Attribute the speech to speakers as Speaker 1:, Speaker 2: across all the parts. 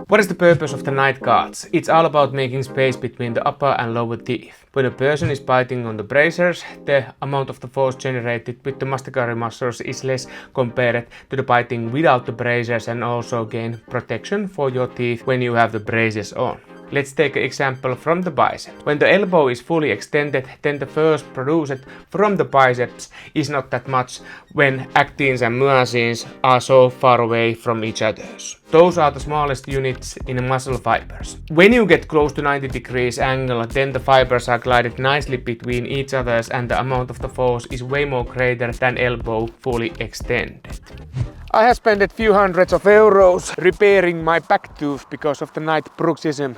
Speaker 1: What is the purpose of the night guards? It's all about making space between the upper and lower teeth. When a person is biting on the bracers, the amount of the force generated with the masticatory muscles is less compared to the biting without the bracers, and also gain protection for your teeth when you have the braces on. Let's take an example from the bicep. When the elbow is fully extended, then the force produced from the biceps is not that much when actins and myosins are so far away from each other. Those are the smallest units in muscle fibers. When you get close to 90 degrees angle, then the fibers are glided nicely between each other, and the amount of the force is way more greater than elbow fully extended. I have spent a few hundreds of euros repairing my back tooth because of the night bruxism.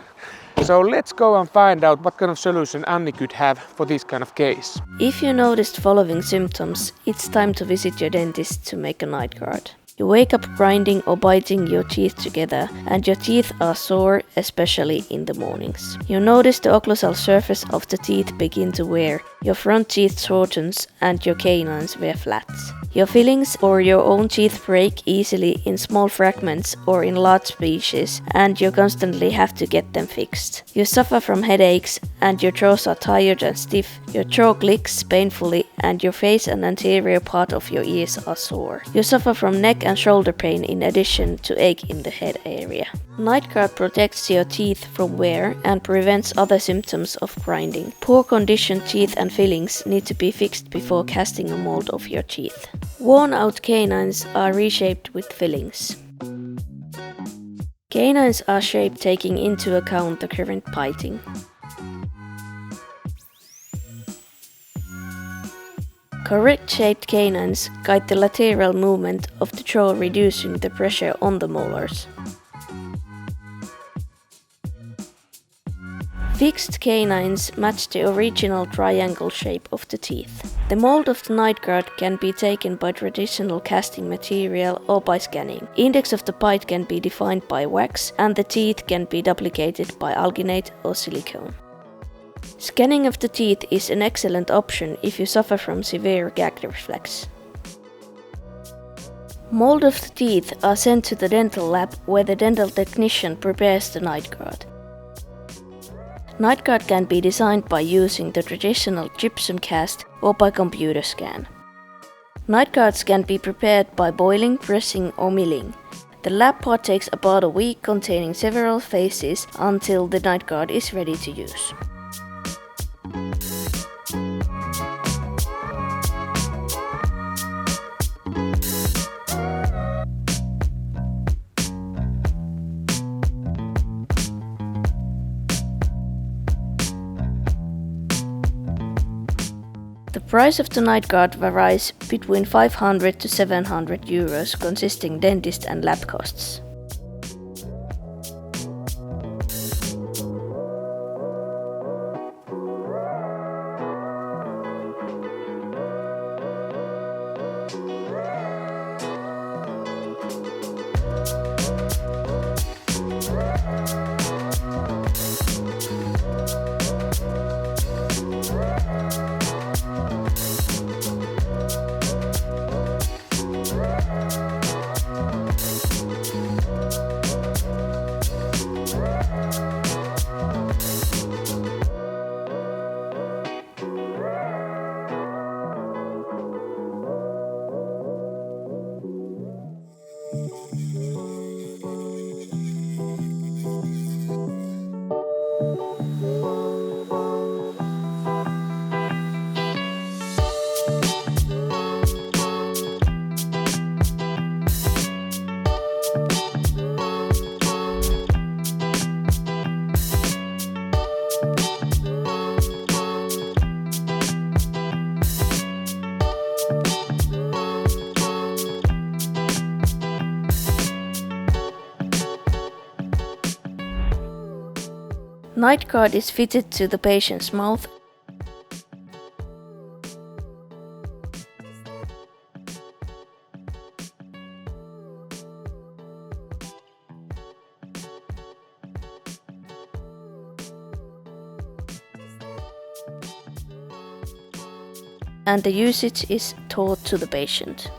Speaker 1: So let's go and find out what kind of solution Anni could have for this kind of case.
Speaker 2: If you noticed following symptoms, it's time to visit your dentist to make a night guard. You wake up grinding or biting your teeth together, and your teeth are sore, especially in the mornings. You notice the occlusal surface of the teeth begin to wear, your front teeth shortens, and your canines wear flats. Your fillings or your own teeth break easily in small fragments or in large pieces, and you constantly have to get them fixed. You suffer from headaches, and your jaws are tired and stiff, your jaw clicks painfully, and your face and anterior part of your ears are sore. You suffer from neck and shoulder pain in addition to ache in the head area. Night guard protects your teeth from wear and prevents other symptoms of grinding. Poor condition teeth and fillings need to be fixed before casting a mold of your teeth. Worn out canines are reshaped with fillings. Canines are shaped taking into account the current biting. Correct shaped canines guide the lateral movement of the jaw, reducing the pressure on the molars. Fixed canines match the original triangle shape of the teeth. The mold of the night guard can be taken by traditional casting material or by scanning. Index of the bite can be defined by wax, and the teeth can be duplicated by alginate or silicone. Scanning of the teeth is an excellent option if you suffer from severe gag reflex. Mold of the teeth are sent to the dental lab, where the dental technician prepares the night guard. Night guard can be designed by using the traditional gypsum cast or by computer scan. Night guards can be prepared by boiling, pressing or milling. The lab part takes about a week, containing several phases until the night guard is ready to use. The price of the night guard varies between 500 to 700 euros, consisting dentist and lab costs. Night guard is fitted to the patient's mouth and the usage is taught to the patient.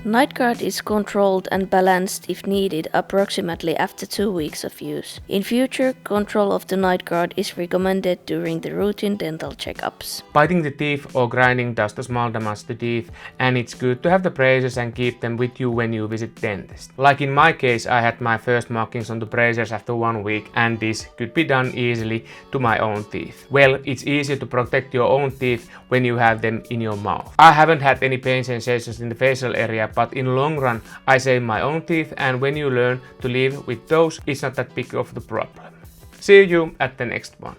Speaker 2: Night guard is controlled and balanced if needed approximately after 2 weeks of use. In future, control of the night guard is recommended during the routine dental checkups.
Speaker 1: Biting the teeth or grinding does the small damage to teeth, and it's good to have the braces and keep them with you when you visit dentist. Like in my case, I had my first markings on the braces after 1 week, and this could be done easily to my own teeth. Well, it's easier to protect your own teeth when you have them in your mouth. I haven't had any pain sensations in the facial area, but in long run I save my own teeth, and when you learn to live with those, it's not that big of the problem. See you at the next one.